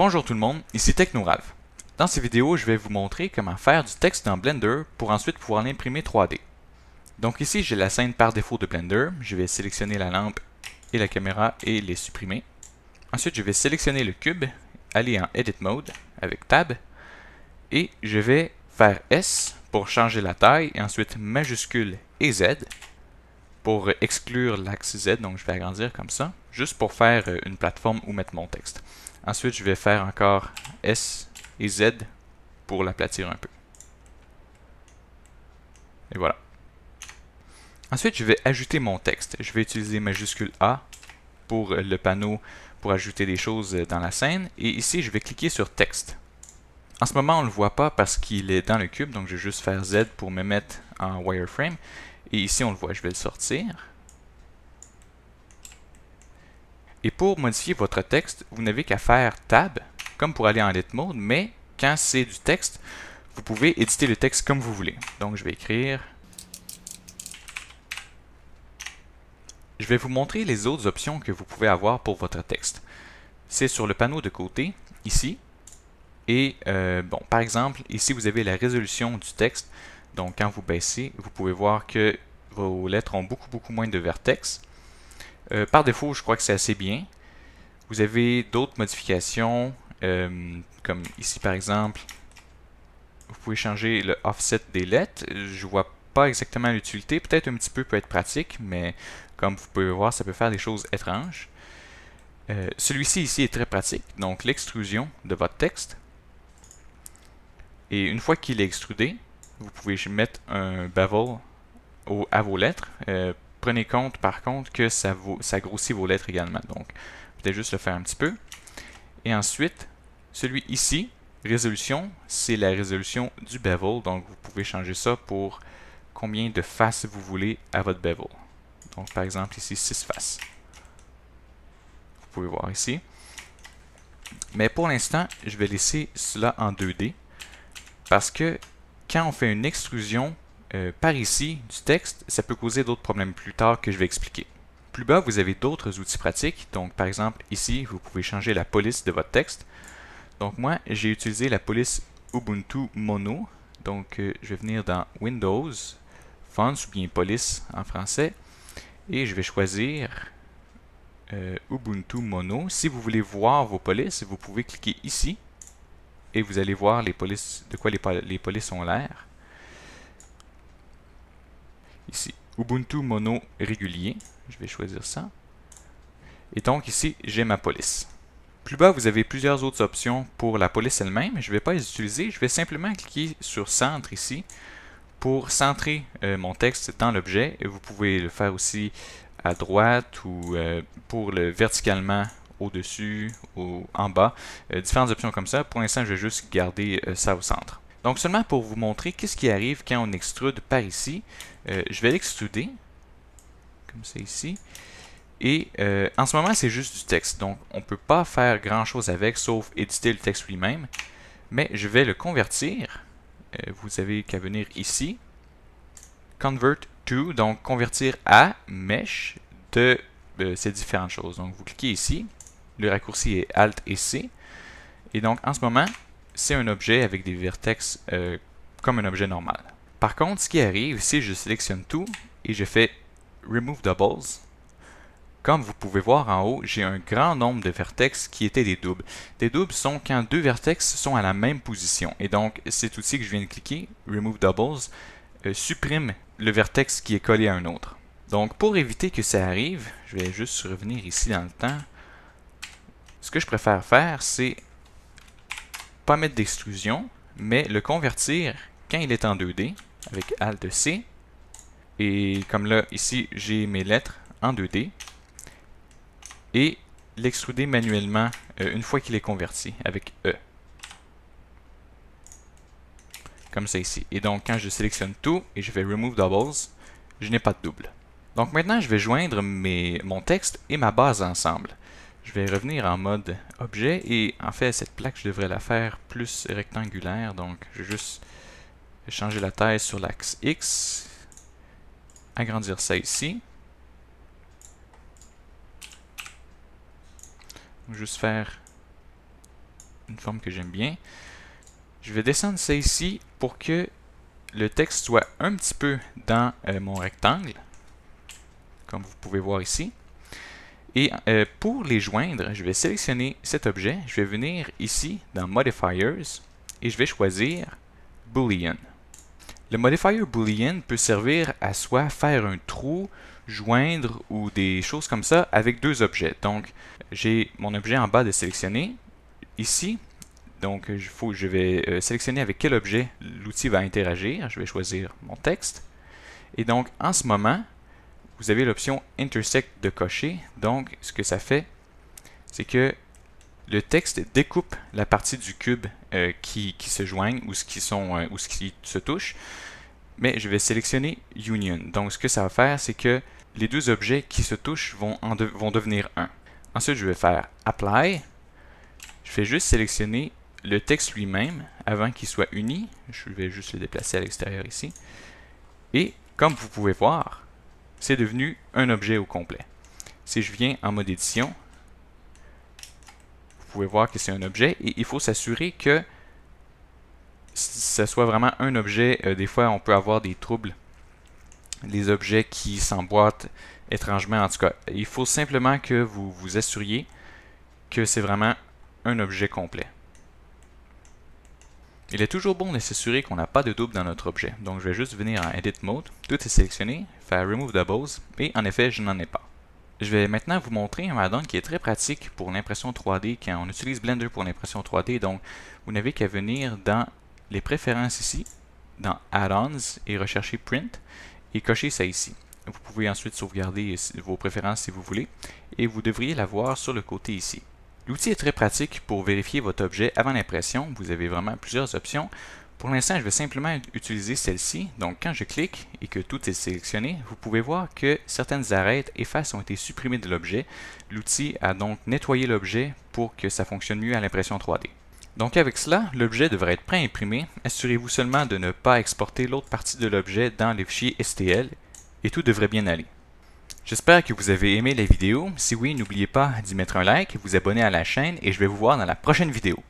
Bonjour tout le monde, ici TechnoRalph. Dans cette vidéo, je vais vous montrer comment faire du texte dans Blender pour ensuite pouvoir l'imprimer 3D. Donc ici, j'ai la scène par défaut de Blender. Je vais sélectionner la lampe et la caméra et les supprimer. Ensuite, je vais sélectionner le cube, aller en Edit Mode avec Tab et je vais faire S pour changer la taille et ensuite majuscule et Z pour exclure l'axe Z, donc je vais agrandir comme ça, juste pour faire une plateforme où mettre mon texte. Ensuite, je vais faire encore S et Z pour l'aplatir un peu. Et voilà. Ensuite, je vais ajouter mon texte. Je vais utiliser majuscule A pour le panneau pour ajouter des choses dans la scène. Et ici, je vais cliquer sur texte. En ce moment, on ne le voit pas parce qu'il est dans le cube, donc je vais juste faire Z pour me mettre en wireframe. Et ici, on le voit, je vais le sortir. Et pour modifier votre texte, vous n'avez qu'à faire Tab, comme pour aller en Edit Mode, mais quand c'est du texte, vous pouvez éditer le texte comme vous voulez. Donc je vais écrire. Je vais vous montrer les autres options que vous pouvez avoir pour votre texte. C'est sur le panneau de côté, ici. Et par exemple, ici vous avez la résolution du texte. Donc quand vous baissez, vous pouvez voir que vos lettres ont beaucoup moins de vertex. Par défaut, je crois que c'est assez bien. Vous avez d'autres modifications, comme ici par exemple, vous pouvez changer le offset des lettres. Je vois pas exactement l'utilité, peut-être un petit peu peut être pratique, mais comme vous pouvez voir, ça peut faire des choses étranges. Celui-ci ici est très pratique, donc l'extrusion de votre texte. Et une fois qu'il est extrudé, vous pouvez mettre un bevel à vos lettres. Prenez compte par contre que ça grossit vos lettres également, donc peut-être juste le faire un petit peu. Et ensuite, celui ici, résolution, c'est la résolution du bevel. Donc, vous pouvez changer ça pour combien de faces vous voulez à votre bevel. Donc, par exemple, ici, 6 faces. Vous pouvez voir ici. Mais pour l'instant, je vais laisser cela en 2D parce que quand on fait une extrusion par ici du texte, ça peut causer d'autres problèmes plus tard que je vais expliquer. Plus bas, vous avez d'autres outils pratiques. Donc, par exemple, ici, vous pouvez changer la police de votre texte. Donc moi, j'ai utilisé la police Ubuntu Mono. Donc je vais venir dans Windows, Fonts ou bien police en français. Et je vais choisir Ubuntu Mono. Si vous voulez voir vos polices, vous pouvez cliquer ici. Et vous allez voir les polices, de quoi les polices ont l'air. Ici, Ubuntu Mono régulier. Je vais choisir ça. Et donc ici, j'ai ma police. Plus bas, vous avez plusieurs autres options pour la police elle-même. Je ne vais pas les utiliser. Je vais simplement cliquer sur Centre ici pour centrer mon texte dans l'objet. Vous pouvez le faire aussi à droite ou pour le verticalement au-dessus ou en bas. Différentes options comme ça. Pour l'instant, je vais juste garder ça au centre. Donc seulement pour vous montrer qu'est-ce qui arrive quand on extrude par ici. Je vais l'extruder, comme c'est ici. Et en ce moment, c'est juste du texte. Donc, on ne peut pas faire grand-chose avec, sauf éditer le texte lui-même. Mais je vais le convertir. Vous avez qu'à venir ici. Convert to, donc convertir à mesh de ces différentes choses. Donc, vous cliquez ici. Le raccourci est Alt et C. Et donc, en ce moment, c'est un objet avec des vertex comme un objet normal. Par contre, ce qui arrive, si je sélectionne tout et je fais Remove Doubles, comme vous pouvez voir en haut, j'ai un grand nombre de vertex qui étaient des doubles. Des doubles sont quand deux vertex sont à la même position. Et donc, cet outil que je viens de cliquer, Remove Doubles, supprime le vertex qui est collé à un autre. Donc, pour éviter que ça arrive, je vais juste revenir ici dans le temps. Ce que je préfère faire, c'est pas mettre d'extrusion, mais le convertir quand il est en 2D, avec Alt-C. Et comme là, ici, j'ai mes lettres en 2D. Et l'extruder manuellement une fois qu'il est converti avec E. Comme ça ici. Et donc, quand je sélectionne tout et je vais Remove Doubles, je n'ai pas de double. Donc maintenant, je vais joindre mon texte et ma base ensemble. Je vais revenir en mode objet et en fait, cette plaque, je devrais la faire plus rectangulaire. Donc, je vais juste changer la taille sur l'axe X, agrandir ça ici. Juste faire une forme que j'aime bien. Je vais descendre ça ici pour que le texte soit un petit peu dans mon rectangle, comme vous pouvez voir ici. Et pour les joindre, je vais sélectionner cet objet, je vais venir ici dans Modifiers et je vais choisir Boolean. Le modifier Boolean peut servir à soit faire un trou, joindre ou des choses comme ça avec deux objets. Donc, j'ai mon objet en bas de sélectionner. Ici, donc je vais sélectionner avec quel objet l'outil va interagir. Je vais choisir mon texte. Et donc, en ce moment, vous avez l'option Intersect de cocher. Donc, ce que ça fait, c'est que le texte découpe la partie du cube qui se joignent ou ce qui se touchent. Mais je vais sélectionner Union. Donc, ce que ça va faire, c'est que les deux objets qui se touchent vont devenir un. Ensuite, je vais faire Apply. Je vais juste sélectionner le texte lui-même avant qu'il soit uni. Je vais juste le déplacer à l'extérieur ici. Et comme vous pouvez voir, c'est devenu un objet au complet. Si je viens en mode édition, vous pouvez voir que c'est un objet et il faut s'assurer que ça soit vraiment un objet. Des fois, on peut avoir des troubles. Les objets qui s'emboîtent étrangement, en tout cas. Il faut simplement que vous vous assuriez que c'est vraiment un objet complet. Il est toujours bon de s'assurer qu'on n'a pas de double dans notre objet. Donc, je vais juste venir en Edit Mode, tout est sélectionné, faire Remove Doubles, et en effet, je n'en ai pas. Je vais maintenant vous montrer un add-on qui est très pratique pour l'impression 3D quand on utilise Blender pour l'impression 3D. Donc, vous n'avez qu'à venir dans les préférences ici, dans Add-ons et rechercher Print et cocher ça ici. Vous pouvez ensuite sauvegarder vos préférences si vous voulez et vous devriez la voir sur le côté ici. L'outil est très pratique pour vérifier votre objet avant l'impression. Vous avez vraiment plusieurs options. Pour l'instant, je vais simplement utiliser celle-ci. Donc, quand je clique et que tout est sélectionné, vous pouvez voir que certaines arêtes et faces ont été supprimées de l'objet. L'outil a donc nettoyé l'objet pour que ça fonctionne mieux à l'impression 3D. Donc avec cela, l'objet devrait être prêt à imprimer. Assurez-vous seulement de ne pas exporter l'autre partie de l'objet dans les fichiers STL et tout devrait bien aller. J'espère que vous avez aimé la vidéo. Si oui, n'oubliez pas d'y mettre un like, vous abonner à la chaîne et je vais vous voir dans la prochaine vidéo.